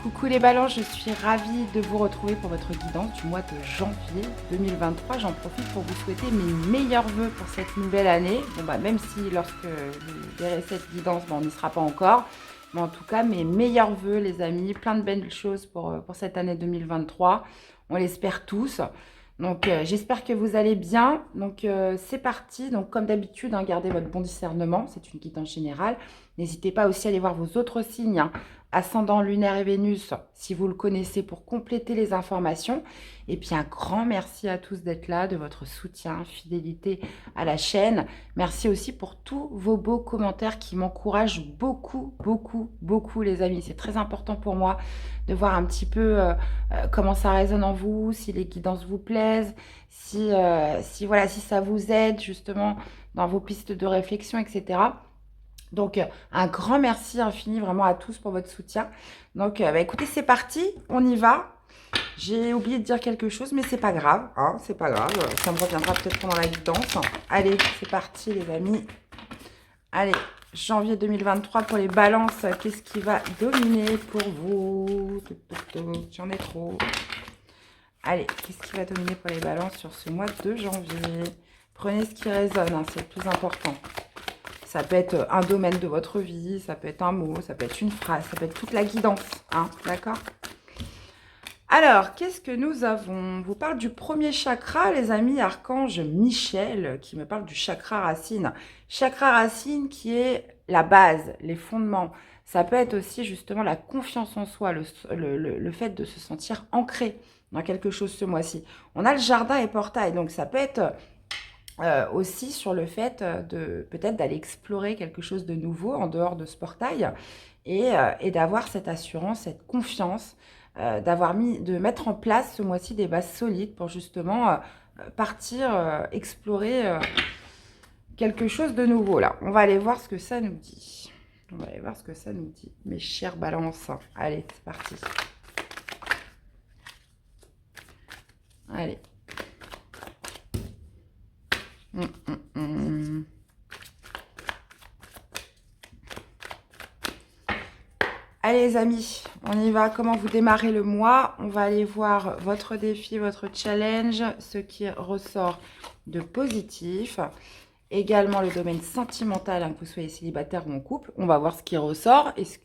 Coucou les balances, je suis ravie de vous retrouver pour votre guidance du mois de janvier 2023. J'en profite pour vous souhaiter mes meilleurs vœux pour cette nouvelle année. Bon bah même si lorsque vous verrez cette guidance, on n'y sera pas encore. Mais en tout cas, mes meilleurs vœux les amis, plein de belles choses pour cette année 2023. On l'espère tous. Donc j'espère que vous allez bien. Donc c'est parti. Donc comme d'habitude, gardez votre bon discernement. C'est une guidance générale. N'hésitez pas aussi à aller voir vos autres signes, ascendant lunaire et Vénus, si vous le connaissez, pour compléter les informations. Et puis un grand merci à tous d'être là, de votre soutien, fidélité à la chaîne. Merci aussi pour tous vos beaux commentaires qui m'encouragent beaucoup, beaucoup, beaucoup les amis. C'est très important pour moi de voir un petit peu comment ça résonne en vous, si les guidances vous plaisent, voilà, si ça vous aide justement dans vos pistes de réflexion, etc. Donc, un grand merci infini vraiment à tous pour votre soutien. Donc, écoutez, c'est parti, on y va. J'ai oublié de dire quelque chose, mais c'est pas grave, hein, c'est pas grave. Ça me reviendra peut-être pendant la guidance. Allez, c'est parti les amis. Allez, janvier 2023 pour les balances. Qu'est-ce qui va dominer pour vous? J'en ai trop. Allez, qu'est-ce qui va dominer pour les balances sur ce mois de janvier? Prenez ce qui résonne, hein, c'est le plus important. Ça peut être un domaine de votre vie, ça peut être un mot, ça peut être une phrase, ça peut être toute la guidance, hein, d'accord? Alors, qu'est-ce que nous avons? On vous parle du premier chakra, les amis, archange Michel, qui me parle du chakra racine. Chakra racine qui est la base, les fondements. Ça peut être aussi justement la confiance en soi, le fait de se sentir ancré dans quelque chose ce mois-ci. On a le jardin et portail, donc ça peut être aussi sur le fait de peut-être d'aller explorer quelque chose de nouveau en dehors de ce portail et d'avoir cette assurance, cette confiance, de mettre en place ce mois-ci des bases solides pour justement partir explorer quelque chose de nouveau là. On va aller voir ce que ça nous dit. On va aller voir ce que ça nous dit, mes chères balances. Allez, c'est parti. Allez. Allez les amis, on y va. Comment vous démarrez le mois? On va aller voir votre défi, votre challenge, ce qui ressort de positif. Également le domaine sentimental, que vous soyez célibataire ou en couple. On va voir ce qui ressort. Parce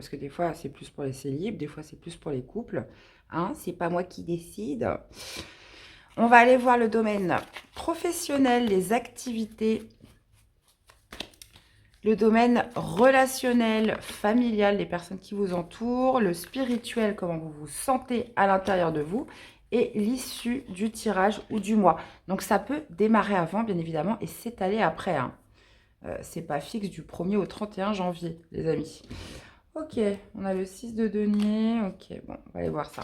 que des fois c'est plus pour les célibes, des fois c'est plus pour les couples. C'est pas moi qui décide. On va aller voir le domaine professionnel, les activités, le domaine relationnel, familial, les personnes qui vous entourent, le spirituel, comment vous vous sentez à l'intérieur de vous, et l'issue du tirage ou du mois. Donc ça peut démarrer avant, bien évidemment, et s'étaler après. C'est pas fixe du 1er au 31 janvier, les amis. Ok, on a le 6 de denier. Ok, bon, on va aller voir ça.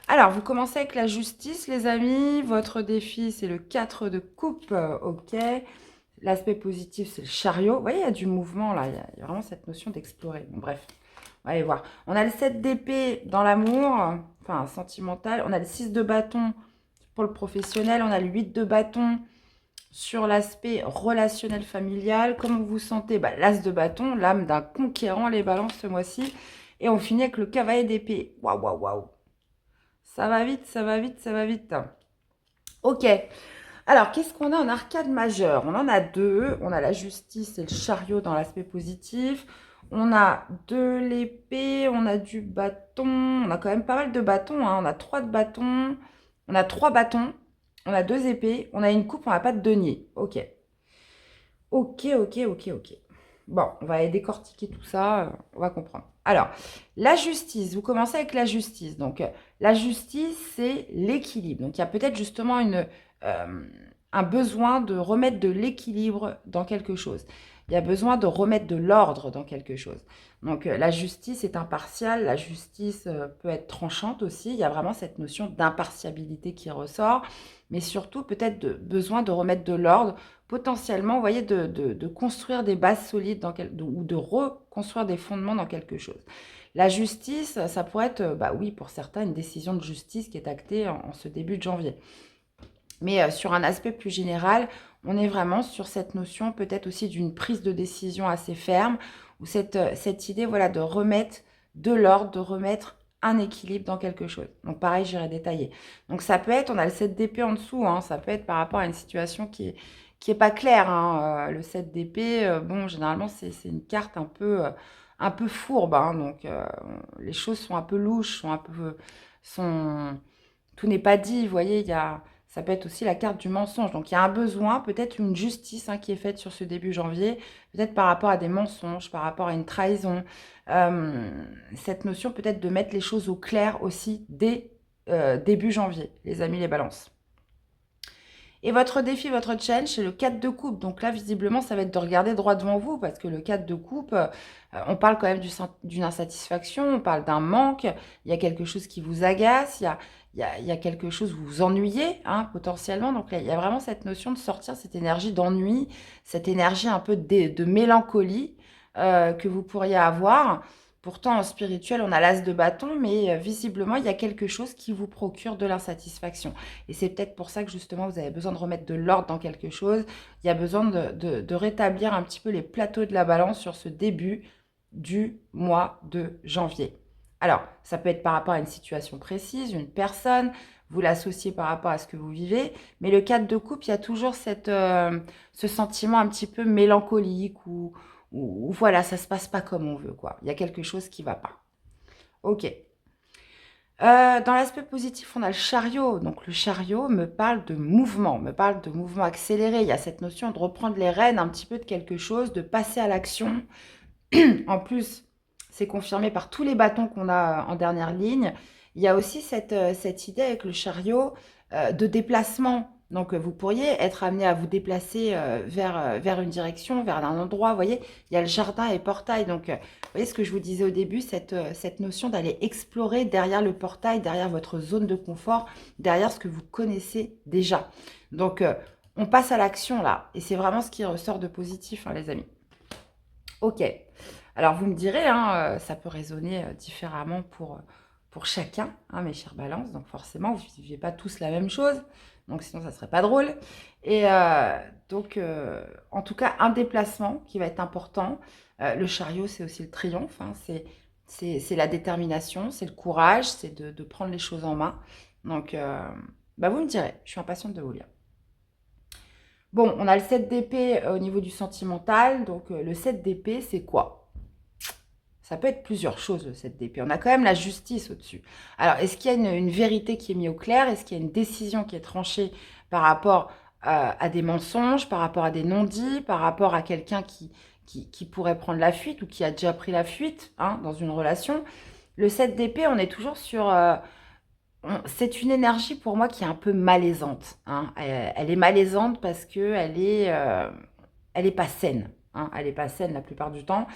Alors, vous commencez avec la justice, les amis. Votre défi, c'est le 4 de coupe. Ok. L'aspect positif, c'est le chariot. Vous voyez, il y a du mouvement, là. Il y a vraiment cette notion d'explorer. Bon, bref, on va aller voir. On a le 7 d'épée dans l'amour, enfin, sentimental. On a le 6 de bâton pour le professionnel. On a le 8 de bâton sur l'aspect relationnel familial. Comment vous vous sentez? L'as de bâton, l'âme d'un conquérant, les balances ce mois-ci. Et on finit avec le cavalier d'épée. Waouh, waouh, waouh. Ça va vite, ça va vite, ça va vite. Ok. Alors, qu'est-ce qu'on a en arcade majeure? On en a deux. On a la justice et le chariot dans l'aspect positif. On a de l'épée, on a du bâton. On a quand même pas mal de bâtons. On a 3 de bâtons. On a 3 bâtons. On a 2 épées. On a une coupe, on n'a pas de denier. Ok. Ok, ok, ok, ok. Bon, on va aller décortiquer tout ça. On va comprendre. Alors, la justice. Vous commencez avec la justice. Donc, la justice, c'est l'équilibre. Donc, il y a peut-être justement un besoin de remettre de l'équilibre dans quelque chose. Il y a besoin de remettre de l'ordre dans quelque chose. Donc, la justice est impartiale. La justice peut être tranchante aussi. Il y a vraiment cette notion d'impartialité qui ressort. Mais surtout, peut-être besoin de remettre de l'ordre. Potentiellement, vous voyez, de construire des bases solides ou de reconstruire des fondements dans quelque chose. La justice, ça pourrait être, oui, pour certains, une décision de justice qui est actée en ce début de janvier. Mais sur un aspect plus général, on est vraiment sur cette notion peut-être aussi d'une prise de décision assez ferme, ou cette idée, voilà, de remettre de l'ordre, de remettre un équilibre dans quelque chose. Donc pareil, j'irai détailler. Donc ça peut être, on a le 7 d'épée en dessous, hein, ça peut être par rapport à une situation qui est pas claire, hein. Le 7 d'épée, bon, généralement, c'est une carte un peu fourbe, hein, donc les choses sont un peu louches, sont, tout n'est pas dit, vous voyez, ça peut être aussi la carte du mensonge. Donc il y a un besoin, peut-être une justice, hein, qui est faite sur ce début janvier, peut-être par rapport à des mensonges, par rapport à une trahison. Cette notion peut-être de mettre les choses au clair aussi dès début janvier, les amis, les balances. Et votre défi, votre challenge, c'est le 4 de coupe. Donc là, visiblement, ça va être de regarder droit devant vous parce que le 4 de coupe, on parle quand même d'une insatisfaction, on parle d'un manque, il y a quelque chose qui vous agace, il y a quelque chose où vous vous ennuyez, hein, potentiellement. Donc là, il y a vraiment cette notion de sortir cette énergie d'ennui, cette énergie un peu de mélancolie que vous pourriez avoir. Pourtant, en spirituel, on a l'as de bâton, mais visiblement, il y a quelque chose qui vous procure de l'insatisfaction. Et c'est peut-être pour ça que justement, vous avez besoin de remettre de l'ordre dans quelque chose. Il y a besoin de rétablir un petit peu les plateaux de la balance sur ce début du mois de janvier. Alors, ça peut être par rapport à une situation précise, une personne, vous l'associez par rapport à ce que vous vivez, mais le 4 de coupe, il y a toujours ce sentiment un petit peu mélancolique ou voilà, ça se passe pas comme on veut, quoi. Il y a quelque chose qui va pas. Ok. Dans l'aspect positif, on a le chariot. Donc le chariot me parle de mouvement, me parle de mouvement accéléré. Il y a cette notion de reprendre les rênes un petit peu de quelque chose, de passer à l'action. En plus, c'est confirmé par tous les bâtons qu'on a en dernière ligne. Il y a aussi cette idée avec le chariot de déplacement. Donc, vous pourriez être amené à vous déplacer vers une direction, vers un endroit. Vous voyez, il y a le jardin et portail. Donc, vous voyez ce que je vous disais au début, cette notion d'aller explorer derrière le portail, derrière votre zone de confort, derrière ce que vous connaissez déjà. Donc, on passe à l'action là. Et c'est vraiment ce qui ressort de positif, hein, les amis. Ok. Alors, vous me direz, hein, ça peut résonner différemment pour chacun, hein, mes chers balances. Donc, forcément, vous ne vivez pas tous la même chose. Donc, sinon, ça ne serait pas drôle. Et donc, en tout cas, un déplacement qui va être important. Le chariot, c'est aussi le triomphe, hein, c'est la détermination, c'est le courage, c'est de prendre les choses en main. Donc, bah, vous me direz, je suis impatiente de vous lire. Bon, on a le 7 d'épée au niveau du sentimental. Donc, le 7 d'épée, c'est quoi? Ça peut être plusieurs choses, le 7 d'épée. On a quand même la justice au-dessus. Alors, est-ce qu'il y a une vérité qui est mise au clair? Est-ce qu'il y a une décision qui est tranchée par rapport à des mensonges, par rapport à des non-dits, par rapport à quelqu'un qui pourrait prendre la fuite ou qui a déjà pris la fuite, hein, dans une relation? Le 7 d'épée, on est toujours sur... c'est une énergie pour moi qui est un peu malaisante, hein. Elle est malaisante parce que elle est pas saine, hein. Elle est pas saine la plupart du temps.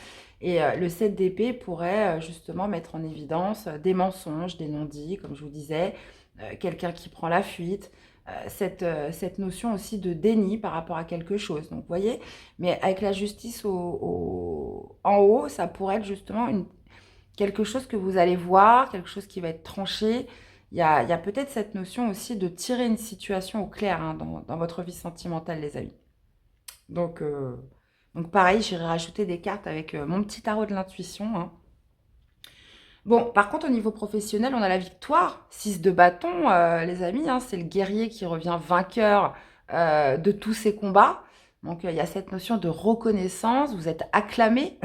Et le 7 d'épée pourrait justement mettre en évidence des mensonges, des non-dits, comme je vous disais, quelqu'un qui prend la fuite, cette notion aussi de déni par rapport à quelque chose. Donc, vous voyez, mais avec la justice en haut, ça pourrait être justement quelque chose que vous allez voir, quelque chose qui va être tranché. Il y a peut-être cette notion aussi de tirer une situation au clair, hein, dans votre vie sentimentale, les amis. Donc pareil, j'irai rajouter des cartes avec mon petit tarot de l'intuition, hein. Bon, par contre, au niveau professionnel, on a la victoire. 6 de bâton, les amis, hein, c'est le guerrier qui revient vainqueur de tous ses combats. Donc, il y a cette notion de reconnaissance. Vous êtes acclamé.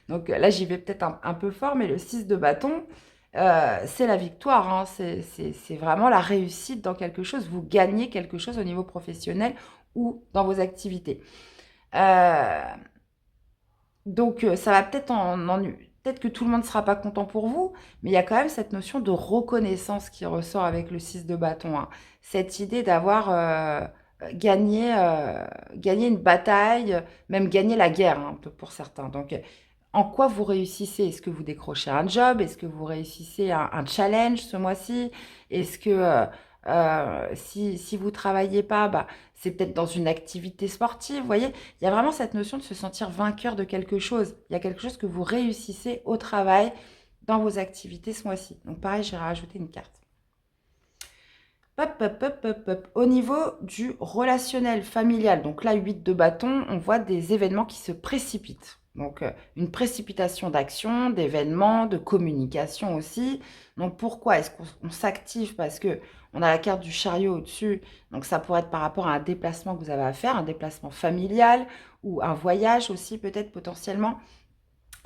Donc, là, j'y vais peut-être un peu fort, mais le 6 de bâton, c'est la victoire, hein. C'est vraiment la réussite dans quelque chose. Vous gagnez quelque chose au niveau professionnel ou dans vos activités. Donc, ça va peut-être peut-être que tout le monde ne sera pas content pour vous, mais il y a quand même cette notion de reconnaissance qui ressort avec le 6 de bâton, hein. Cette idée d'avoir gagné une bataille, même gagné la guerre, hein, pour certains. Donc, en quoi vous réussissez? Est-ce que vous décrochez un job? Est-ce que vous réussissez un challenge ce mois-ci? Est-ce que si vous ne travaillez pas, bah, c'est peut-être dans une activité sportive, vous voyez? Il y a vraiment cette notion de se sentir vainqueur de quelque chose. Il y a quelque chose que vous réussissez au travail, dans vos activités ce mois-ci. Donc pareil, j'ai rajouté une carte. Hop, hop, hop, hop, hop. Au niveau du relationnel familial, donc là, 8 de bâton, on voit des événements qui se précipitent. Donc, une précipitation d'action, d'événements, de communication aussi. Donc, pourquoi est-ce qu'on s'active? Parce que on a la carte du chariot au-dessus. Donc, ça pourrait être par rapport à un déplacement que vous avez à faire, un déplacement familial ou un voyage aussi, peut-être potentiellement.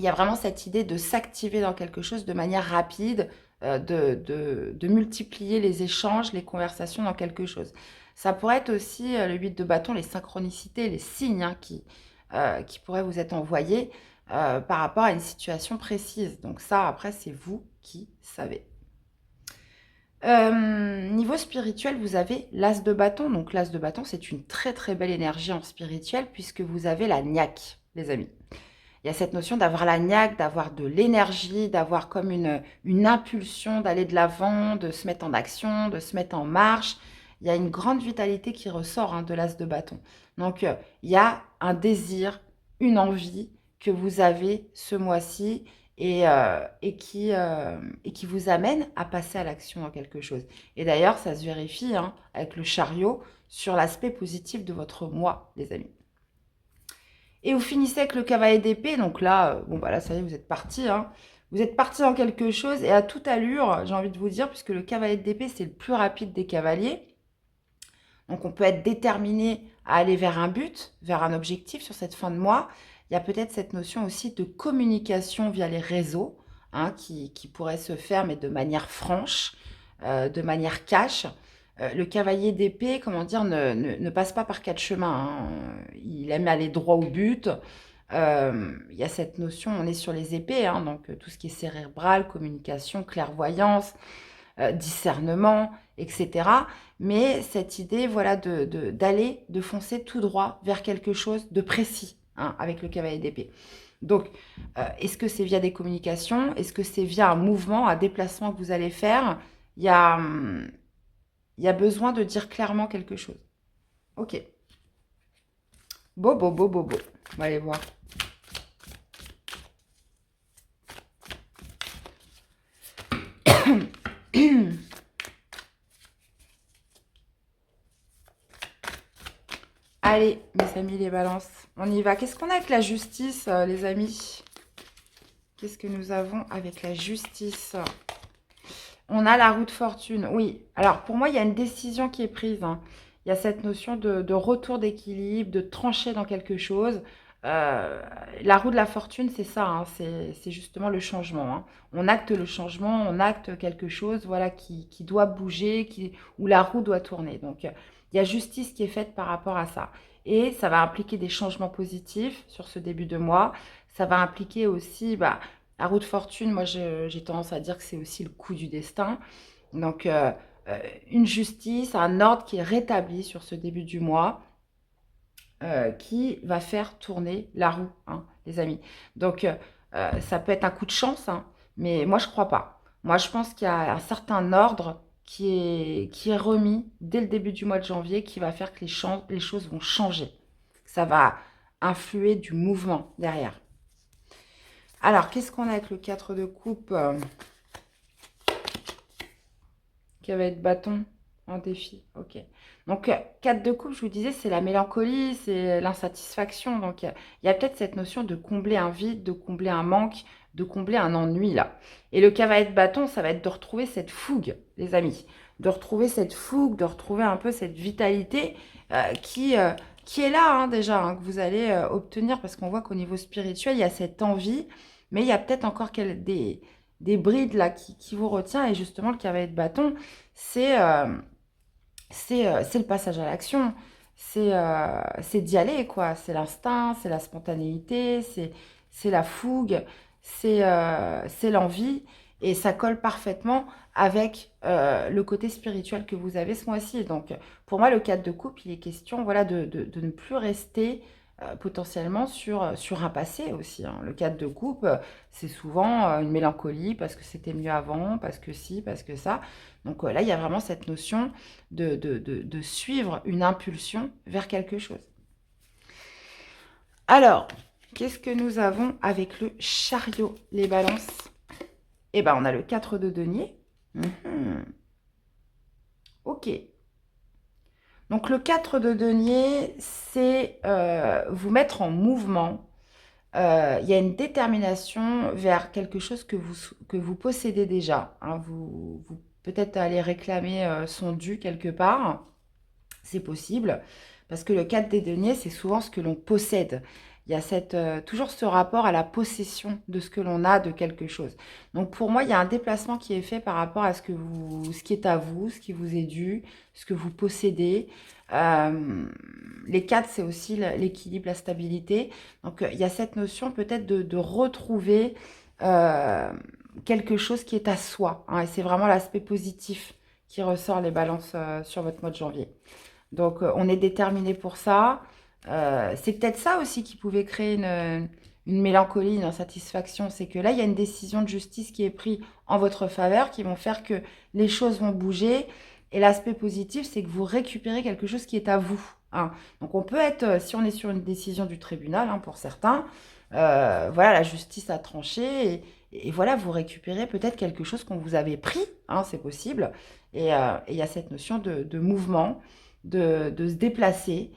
Il y a vraiment cette idée de s'activer dans quelque chose de manière rapide, de multiplier les échanges, les conversations dans quelque chose. Ça pourrait être aussi le 8 de bâton, les synchronicités, les signes hein, qui pourraient vous être envoyés par rapport à une situation précise. Donc ça, après, c'est vous qui savez. Niveau spirituel, vous avez l'as de bâton. Donc l'as de bâton, c'est une très très belle énergie en spirituel puisque vous avez la niaque, les amis. Il y a cette notion d'avoir la niaque, d'avoir de l'énergie, d'avoir comme une impulsion d'aller de l'avant, de se mettre en action, de se mettre en marche. Il y a une grande vitalité qui ressort hein, de l'as de bâton. Donc, il y a un désir, une envie que vous avez ce mois-ci et qui vous amène à passer à l'action dans quelque chose. Et d'ailleurs, ça se vérifie hein, avec le chariot sur l'aspect positif de votre mois, les amis. Et vous finissez avec le cavalier d'épée. Donc là, bon bah là, ça y est, vous êtes parti. Hein. Vous êtes parti dans quelque chose et à toute allure, j'ai envie de vous dire, puisque le cavalier d'épée, c'est le plus rapide des cavaliers. Donc on peut être déterminé à aller vers un but, vers un objectif sur cette fin de mois. Il y a peut-être cette notion aussi de communication via les réseaux hein, qui pourrait se faire, mais de manière franche, de manière cash. Le cavalier d'épée, comment dire, ne passe pas par quatre chemins. Hein. Il aime aller droit au but. Il y a cette notion, on est sur les épées, hein, donc tout ce qui est cérébral, communication, clairvoyance, discernement, etc. Mais cette idée, voilà, d'aller, de foncer tout droit vers quelque chose de précis hein, avec le cavalier d'épée. Donc, est-ce que c'est via des communications? Est-ce que c'est via un mouvement, un déplacement que vous allez faire? Il y a, il y a besoin de dire clairement quelque chose. Ok. Beau, beau, beau, beau, beau. On va aller voir. Allez, mes amis les balances, on y va. Qu'est-ce qu'on a avec la justice, les amis? Qu'est-ce que nous avons avec la justice? On a la roue de fortune, oui. Alors, pour moi, il y a une décision qui est prise. Hein. Il y a cette notion de retour d'équilibre, de trancher dans quelque chose. La roue de la fortune, c'est ça, hein, c'est justement le changement. Hein. On acte le changement, on acte quelque chose voilà, qui doit bouger, où la roue doit tourner. Donc, il y a justice qui est faite par rapport à ça. Et ça va impliquer des changements positifs sur ce début de mois. Ça va impliquer aussi bah, la roue de fortune. Moi, j'ai tendance à dire que c'est aussi le coup du destin. Donc, une justice, un ordre qui est rétabli sur ce début du mois. Qui va faire tourner la roue, hein, les amis. Donc, ça peut être un coup de chance, hein, mais moi, je ne crois pas. Moi, je pense qu'il y a un certain ordre qui est remis dès le début du mois de janvier qui va faire que les choses vont changer. Ça va influer du mouvement derrière. Alors, qu'est-ce qu'on a avec le 4 de coupe qui va être bâton en défi? Ok. Donc, 4 de coupe, je vous disais, c'est la mélancolie, c'est l'insatisfaction. Donc, il y a peut-être cette notion de combler un vide, de combler un manque, de combler un ennui, là. Et le cavalier de bâton, ça va être de retrouver cette fougue, les amis. De retrouver cette fougue, de retrouver un peu cette vitalité qui est là, hein, déjà, hein, que vous allez obtenir. Parce qu'on voit qu'au niveau spirituel, il y a cette envie, mais il y a peut-être encore des brides, là, qui vous retient. Et justement, le cavalier de bâton, c'est le passage à l'action, c'est d'y aller, quoi. C'est l'instinct, c'est la spontanéité, c'est la fougue, c'est l'envie. Et ça colle parfaitement avec le côté spirituel que vous avez ce mois-ci. Donc, pour moi, le 4 de coupe, il est question voilà, de ne plus rester potentiellement sur un passé aussi. Hein. Le 4 de coupe, c'est souvent une mélancolie parce que c'était mieux avant, parce que si, parce que ça. Donc là, il y a vraiment cette notion de suivre une impulsion vers quelque chose. Alors, qu'est-ce que nous avons avec le chariot, les balances? Eh bien, on a le 4 de denier. Ok. Donc le 4 de denier, c'est vous mettre en mouvement. Il y a une détermination vers quelque chose que vous possédez déjà, hein. Vous peut-être aller réclamer son dû quelque part. C'est possible, parce que le 4 des deniers, c'est souvent ce que l'on possède. Il y a toujours ce rapport à la possession de ce que l'on a de quelque chose. Donc pour moi, il y a un déplacement qui est fait par rapport à ce qui est à vous, ce qui vous est dû, ce que vous possédez. Euh, les 4, c'est aussi l'équilibre, la stabilité. Donc il y a cette notion peut-être de retrouver euh, quelque chose qui est à soi, hein, et c'est vraiment l'aspect positif qui ressort les balances sur votre mois de janvier. Donc, on est déterminé pour ça. C'est peut-être ça aussi qui pouvait créer une mélancolie, une insatisfaction. C'est que là, il y a une décision de justice qui est prise en votre faveur, qui vont faire que les choses vont bouger. Et l'aspect positif, c'est que vous récupérez quelque chose qui est à vous, hein. Donc, on peut être, si on est sur une décision du tribunal, hein, pour certains, voilà, la justice a tranché. Et voilà, vous récupérez peut-être quelque chose qu'on vous avait pris, hein, c'est possible. Et il y a cette notion de mouvement, de se déplacer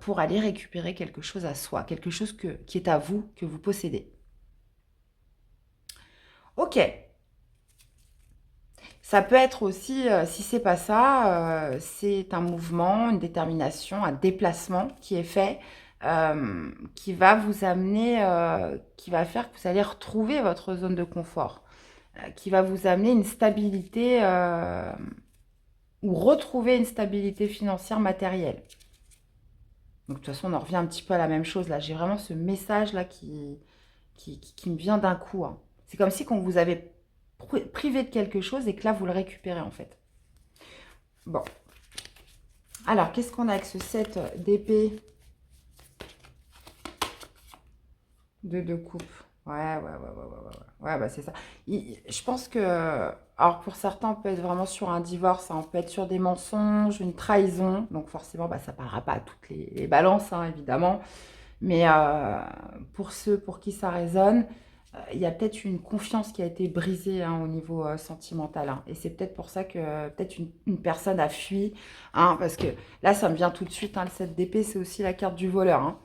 pour aller récupérer quelque chose à soi, quelque chose qui est à vous, que vous possédez. Ok, ça peut être aussi, si c'est pas ça, c'est un mouvement, une détermination, un déplacement qui est fait, qui va vous amener, qui va faire que vous allez retrouver votre zone de confort, qui va vous amener une stabilité ou retrouver une stabilité financière matérielle. Donc, de toute façon, on en revient un petit peu à la même chose. Là, j'ai vraiment ce message-là qui me vient d'un coup, hein. C'est comme si on vous avait privé de quelque chose et que là, vous le récupérez, en fait. Bon. Alors, qu'est-ce qu'on a avec ce 7 d'épée de coupe? Ouais, bah c'est ça. Je pense que, alors pour certains, on peut être vraiment sur un divorce, hein, on peut être sur des mensonges, une trahison. Donc forcément, bah, ça ne parlera pas à toutes les balances, hein, évidemment. Mais pour ceux pour qui ça résonne, il y a peut-être une confiance qui a été brisée, hein, au niveau sentimental, hein. Et c'est peut-être pour ça que peut-être une personne a fui, hein, parce que là, ça me vient tout de suite, hein, le 7 d'épée, c'est aussi la carte du voleur, hein.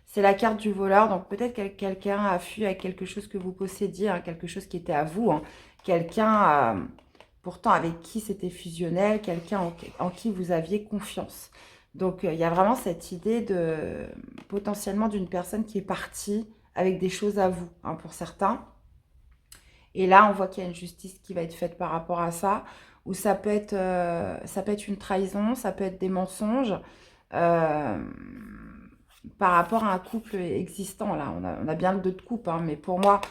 C'est la carte du voleur, donc peut-être que quelqu'un a fui avec quelque chose que vous possédiez, hein, quelque chose qui était à vous, hein. Quelqu'un, pourtant avec qui c'était fusionnel, quelqu'un en qui vous aviez confiance. Donc il y a vraiment cette idée de potentiellement d'une personne qui est partie avec des choses à vous, hein, pour certains. Et là, on voit qu'il y a une justice qui va être faite par rapport à ça, ou ça peut être une trahison, ça peut être des mensonges. Euh, Par rapport à un couple existant, là, on a bien le 2 de coupe, hein, mais pour moi,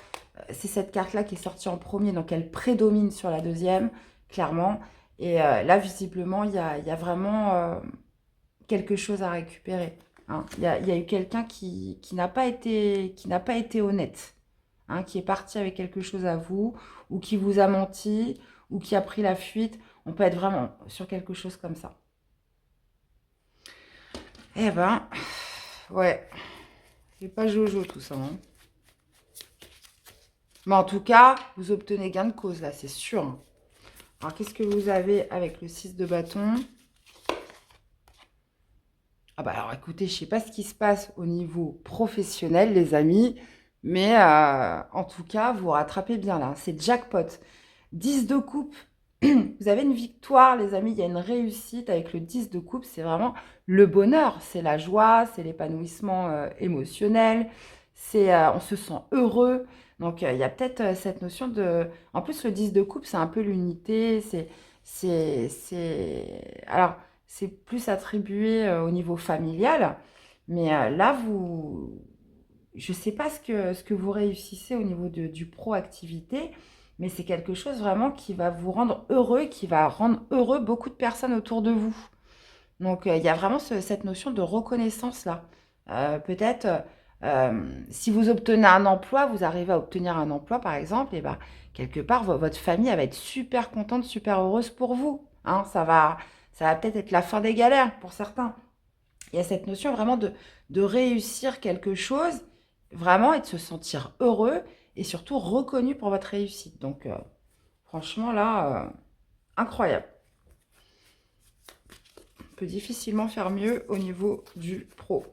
c'est cette carte-là qui est sortie en premier, donc elle prédomine sur la deuxième, clairement. Et là, visiblement, il y a vraiment quelque chose à récupérer, hein. Il y a eu quelqu'un qui n'a pas été honnête, hein, qui est parti avec quelque chose à vous, ou qui vous a menti, ou qui a pris la fuite. On peut être vraiment sur quelque chose comme ça. Eh ben, ouais, c'est pas Jojo tout ça, hein. Mais en tout cas, vous obtenez gain de cause, là, c'est sûr, hein. Alors, qu'est-ce que vous avez avec le 6 de bâton? Ah bah alors, écoutez, je ne sais pas ce qui se passe au niveau professionnel, les amis, mais en tout cas, vous rattrapez bien, là. C'est jackpot. 10 de coupe, vous avez une victoire, les amis, il y a une réussite avec le 10 de coupe, c'est vraiment le bonheur, c'est la joie, c'est l'épanouissement émotionnel, on se sent heureux. Donc il y a peut-être cette notion de... En plus, le 10 de coupe, c'est un peu l'unité, Alors, c'est plus attribué au niveau familial, mais là, je ne sais pas ce que vous réussissez au niveau du pro-activité, mais c'est quelque chose vraiment qui va vous rendre heureux, qui va rendre heureux beaucoup de personnes autour de vous. Donc, il y a vraiment cette notion de reconnaissance là. Peut-être, si vous obtenez un emploi, vous arrivez à obtenir un emploi, par exemple, et ben, quelque part, votre famille elle va être super contente, super heureuse pour vous, hein. Ça va peut-être être la fin des galères pour certains. Il y a cette notion vraiment de réussir quelque chose, vraiment, et de se sentir heureux, et surtout reconnu pour votre réussite. Donc, franchement, là, incroyable. peut difficilement faire mieux au niveau du pro.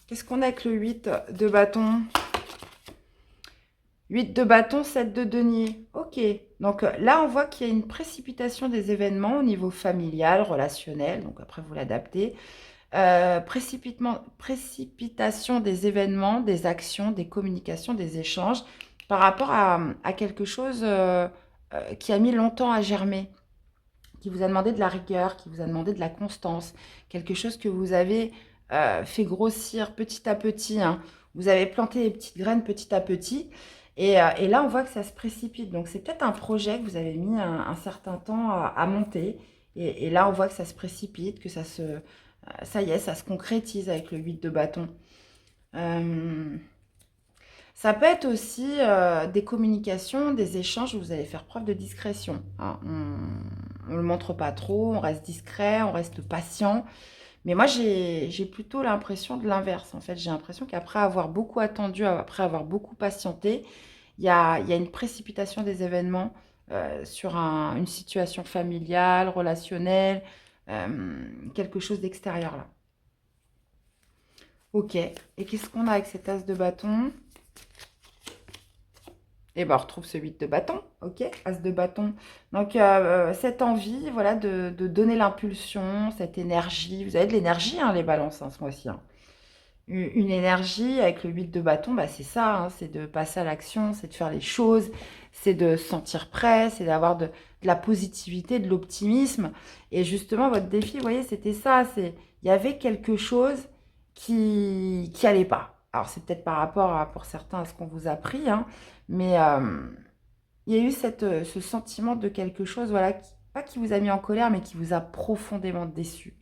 Qu'est-ce qu'on a avec le 8 de bâton? 8 de bâton, 7 de denier. Ok. Donc là, on voit qu'il y a une précipitation des événements au niveau familial, relationnel. Donc après, vous l'adaptez. Précipitation des événements, des actions, des communications, des échanges par rapport à quelque chose qui a mis longtemps à germer, qui vous a demandé de la rigueur, qui vous a demandé de la constance, quelque chose que vous avez fait grossir petit à petit, hein. Vous avez planté les petites graines petit à petit. Et là, on voit que ça se précipite. Donc, c'est peut-être un projet que vous avez mis un certain temps à monter. Et là, on voit que ça se précipite, que ça y est, ça se concrétise avec le 8 de bâton. Ça peut être aussi des communications, des échanges où vous allez faire preuve de discrétion, hein. On ne le montre pas trop, on reste discret, on reste patient. Mais moi, j'ai plutôt l'impression de l'inverse. En fait, j'ai l'impression qu'après avoir beaucoup attendu, après avoir beaucoup patienté, il y a une précipitation des événements sur une situation familiale, relationnelle, quelque chose d'extérieur là. Ok. Et qu'est-ce qu'on a avec cet as de bâton? Et ben, on retrouve ce 8 de bâton, ok, as de bâton. Donc, cette envie, voilà, de donner l'impulsion, cette énergie. Vous avez de l'énergie, hein, les balances, hein, ce mois-ci, hein. Une énergie avec le 8 de bâton, bah, c'est ça, hein, c'est de passer à l'action, c'est de faire les choses, c'est de se sentir prêt, c'est d'avoir de la positivité, de l'optimisme. Et justement, votre défi, vous voyez, c'était ça, il y avait quelque chose qui allait pas. Alors, c'est peut-être par rapport, pour certains, à ce qu'on vous a pris, hein, mais il y a eu ce sentiment de quelque chose, voilà, pas qui vous a mis en colère, mais qui vous a profondément déçu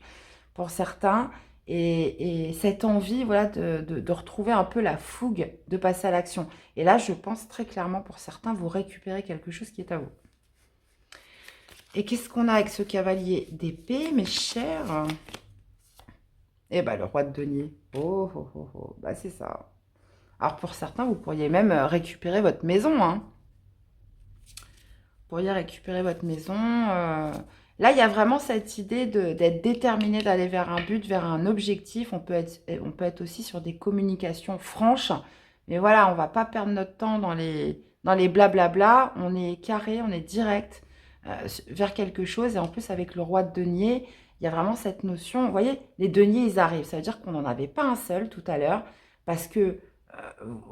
pour certains. Et cette envie, voilà, de retrouver un peu la fougue, de passer à l'action. Et là, je pense très clairement, pour certains, vous récupérez quelque chose qui est à vous. Et qu'est-ce qu'on a avec ce cavalier d'épée, mes chers? Eh bien, le roi de denier. Oh, oh, oh, oh. Bah, c'est ça. Alors, pour certains, vous pourriez même récupérer votre maison, hein. Vous pourriez récupérer votre maison. Là, il y a vraiment cette idée d'être déterminé, d'aller vers un but, vers un objectif. On peut être aussi sur des communications franches. Mais voilà, on ne va pas perdre notre temps dans les blablabla. On est carré, on est direct vers quelque chose. Et en plus, avec le roi de denier, il y a vraiment cette notion. Vous voyez, les deniers, ils arrivent. Ça veut dire qu'on n'en avait pas un seul tout à l'heure. Parce que,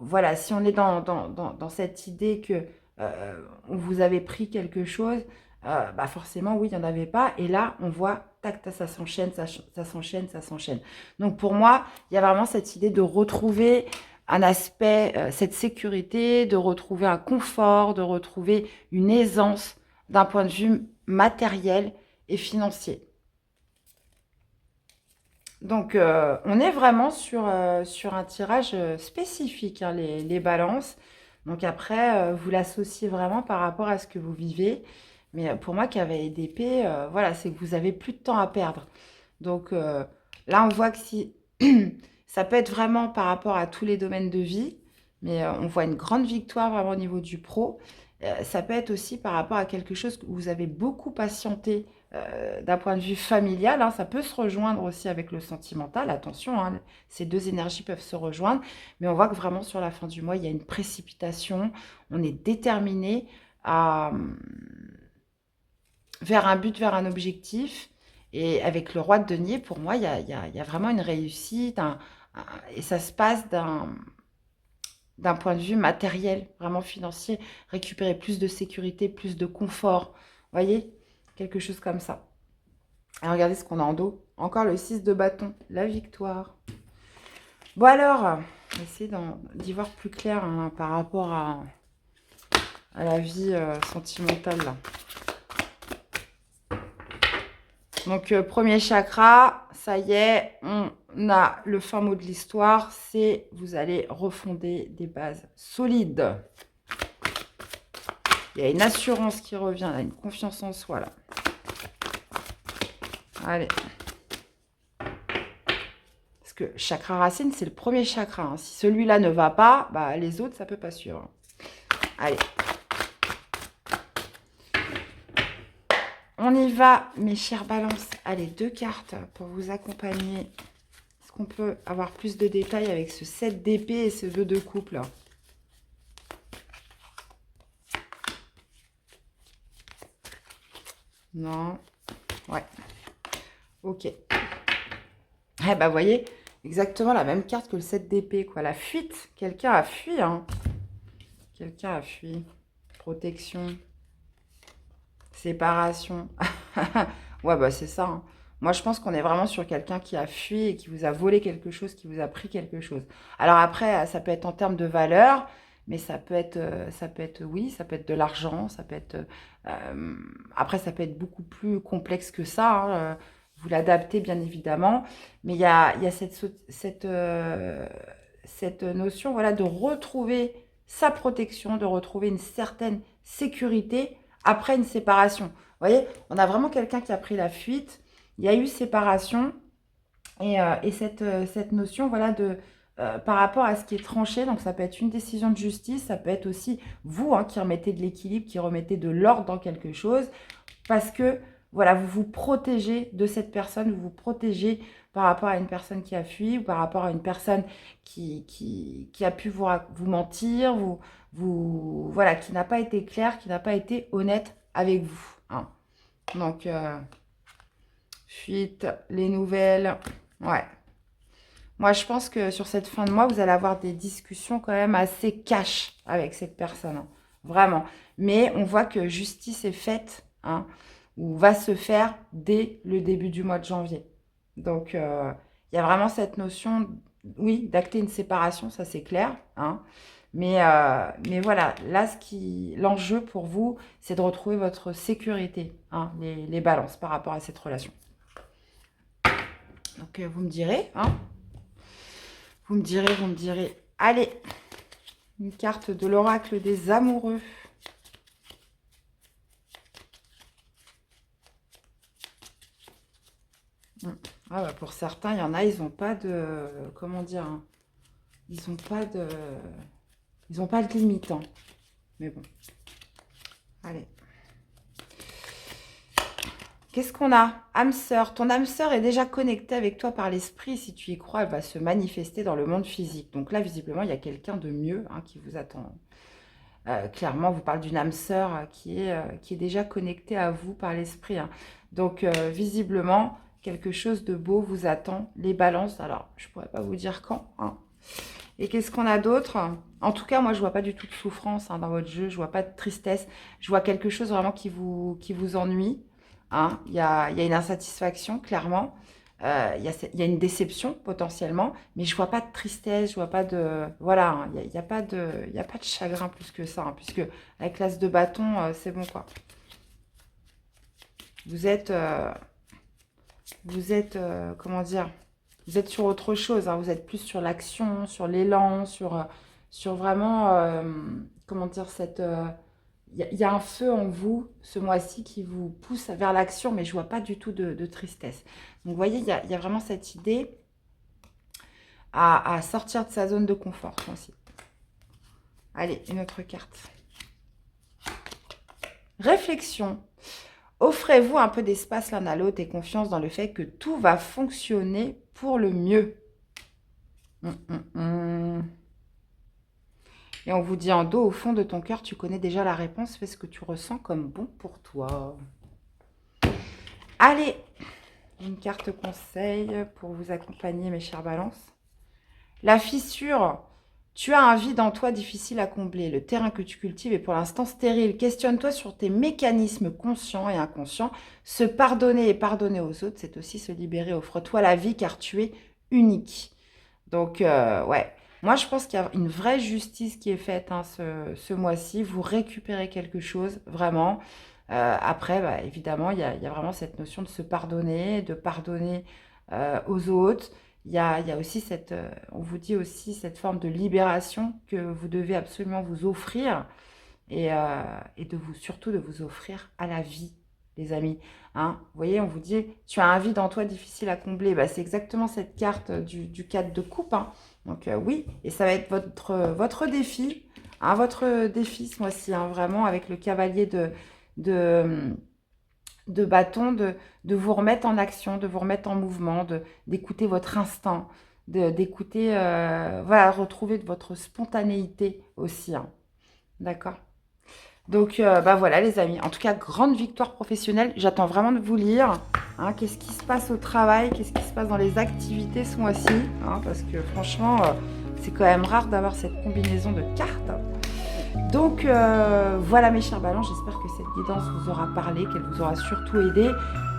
voilà, si on est dans cette idée que on vous avait pris quelque chose, bah forcément, oui, il n'y en avait pas. Et là, on voit, tac, tac, ça s'enchaîne, ça s'enchaîne, ça s'enchaîne. Donc, pour moi, il y a vraiment cette idée de retrouver un aspect, cette sécurité, de retrouver un confort, de retrouver une aisance d'un point de vue matériel et financier. Donc, on est vraiment sur un tirage spécifique, hein, les balances. Donc après, vous l'associez vraiment par rapport à ce que vous vivez. Mais pour moi, cavalier d'épée, voilà, c'est que vous avez plus de temps à perdre. Donc là, on voit que si ça peut être vraiment par rapport à tous les domaines de vie, mais on voit une grande victoire vraiment au niveau du pro. Ça peut être aussi par rapport à quelque chose où vous avez beaucoup patienté d'un point de vue familial, hein. Ça peut se rejoindre aussi avec le sentimental. Attention, hein, ces deux énergies peuvent se rejoindre. Mais on voit que vraiment sur la fin du mois, il y a une précipitation. On est déterminé vers un but, vers un objectif. Et avec le roi de denier, pour moi, il y a vraiment une réussite. Et ça se passe d'un point de vue matériel, vraiment financier. Récupérer plus de sécurité, plus de confort. Vous voyez? Quelque chose comme ça. Et regardez ce qu'on a en dos. Encore le 6 de bâton. La victoire. Bon alors, on va essayer d'y voir plus clair, hein, par rapport à la vie sentimentale, là. Donc, premier chakra, ça y est, on a le fin mot de l'histoire, c'est vous allez refonder des bases solides. Il y a une assurance qui revient, là, une confiance en soi, là. Allez. Parce que chakra racine, c'est le premier chakra, hein. Si celui-là ne va pas, bah, les autres, ça ne peut pas suivre. Allez. On y va, mes chères balances. Allez, 2 cartes pour vous accompagner. Est-ce qu'on peut avoir plus de détails avec ce 7 d'épée et ce 2 de couple? Non. Ouais. Ok. Eh ben, vous voyez, exactement la même carte que le 7 d'épée, quoi. La fuite. Quelqu'un a fui, hein. Quelqu'un a fui. Protection. Séparation. Ouais, bah c'est ça, hein. Moi, je pense qu'on est vraiment sur quelqu'un qui a fui et qui vous a volé quelque chose, qui vous a pris quelque chose. Alors après, ça peut être en termes de valeur, mais ça peut être, oui, ça peut être de l'argent, ça peut être... après, ça peut être beaucoup plus complexe que ça, hein, vous l'adaptez, bien évidemment. Mais il y a cette notion, voilà, de retrouver sa protection, de retrouver une certaine sécurité après une séparation. Vous voyez, on a vraiment quelqu'un qui a pris la fuite. Il y a eu séparation et cette notion, voilà, par rapport à ce qui est tranché. Donc, ça peut être une décision de justice. Ça peut être aussi vous, hein, qui remettez de l'équilibre, qui remettez de l'ordre dans quelque chose. Parce que, voilà, vous vous protégez de cette personne. Vous vous protégez par rapport à une personne qui a fui ou par rapport à une personne qui a pu vous mentir, voilà, qui n'a pas été claire, qui n'a pas été honnête avec vous, hein. Donc, fuite, les nouvelles, ouais. Moi, je pense que sur cette fin de mois, vous allez avoir des discussions quand même assez cash avec cette personne, hein. Vraiment. Mais on voit que justice est faite, hein, ou va se faire dès le début du mois de janvier. Donc, il y a vraiment cette notion, oui, d'acter une séparation, ça c'est clair, hein. Mais voilà, là, l'enjeu pour vous, c'est de retrouver votre sécurité, hein, les balances par rapport à cette relation. Donc, vous me direz, hein. Vous me direz, vous me direz. Allez, une carte de l'oracle des amoureux. Ah bah pour certains, il y en a, ils n'ont pas de... Comment dire, hein, ils n'ont pas de... Ils n'ont pas de limite, hein. Mais bon. Allez. Qu'est-ce qu'on a? Âme sœur. Ton âme sœur est déjà connectée avec toi par l'esprit. Si tu y crois, elle va se manifester dans le monde physique. Donc là, visiblement, il y a quelqu'un de mieux, hein, qui vous attend. Clairement, on vous parle d'une âme sœur qui est déjà connectée à vous par l'esprit, hein. Donc, visiblement, quelque chose de beau vous attend. Les balances, alors, je ne pourrais pas vous dire quand, hein. Et qu'est-ce qu'on a d'autre? En tout cas, moi, je ne vois pas du tout de souffrance, hein, dans votre jeu. Je ne vois pas de tristesse. Je vois quelque chose vraiment qui vous ennuie, hein. Il y a une insatisfaction, clairement. Il y a une déception, potentiellement. Mais je ne vois pas de tristesse. Je ne vois pas de... Voilà, hein, il n'y a pas de chagrin plus que ça, hein, puisque avec l'as de bâton, c'est bon, quoi. Vous êtes... comment dire? Vous êtes sur autre chose, hein. Vous êtes plus sur l'action, sur l'élan, sur vraiment, comment dire, il y a un feu en vous ce mois-ci qui vous pousse vers l'action, mais je ne vois pas du tout de tristesse. Donc, vous voyez, il y a vraiment cette idée à sortir de sa zone de confort, aussi. Allez, une autre carte. Réflexion. Offrez-vous un peu d'espace l'un à l'autre et confiance dans le fait que tout va fonctionner pour le mieux. Et on vous dit en dos, au fond de ton cœur, tu connais déjà la réponse. Fais ce que tu ressens comme bon pour toi. Allez, une carte conseil pour vous accompagner, mes chères balances. La fissure. Tu as un vide en toi difficile à combler. Le terrain que tu cultives est pour l'instant stérile. Questionne-toi sur tes mécanismes conscients et inconscients. Se pardonner et pardonner aux autres, c'est aussi se libérer. Offre-toi la vie car tu es unique. Donc, ouais. Moi, je pense qu'il y a une vraie justice qui est faite, hein, ce mois-ci. Vous récupérez quelque chose, vraiment. Après, bah, évidemment, il y a vraiment cette notion de se pardonner, de pardonner aux autres. Il y a aussi on vous dit aussi cette forme de libération que vous devez absolument vous offrir et surtout de vous offrir à la vie, les amis, hein. Vous voyez, on vous dit, tu as un vide en toi difficile à combler. Bah, c'est exactement cette carte du 4 de coupe, hein. Donc oui, et ça va être votre défi, hein, votre défi ce mois-ci, hein, vraiment, avec le cavalier de bâton, de vous remettre en action, de vous remettre en mouvement, d'écouter votre instinct, d'écouter, voilà, retrouver votre spontanéité aussi, hein. D'accord? Donc, bah voilà les amis, en tout cas, grande victoire professionnelle. J'attends vraiment de vous lire, hein, qu'est-ce qui se passe au travail, qu'est-ce qui se passe dans les activités ce mois-ci, hein, parce que franchement, c'est quand même rare d'avoir cette combinaison de cartes. Donc, voilà mes chers ballons, j'espère que cette guidance vous aura parlé, qu'elle vous aura surtout aidé.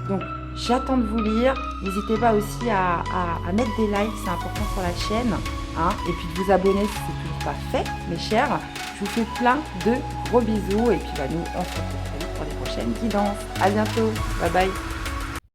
Donc, j'attends de vous lire. N'hésitez pas aussi à mettre des likes, c'est important pour la chaîne, hein, et puis de vous abonner si ce n'est toujours pas fait, mes chers. Je vous fais plein de gros bisous et puis bah, nous, on se retrouve très vite pour les prochaines guidances. À bientôt. Bye bye.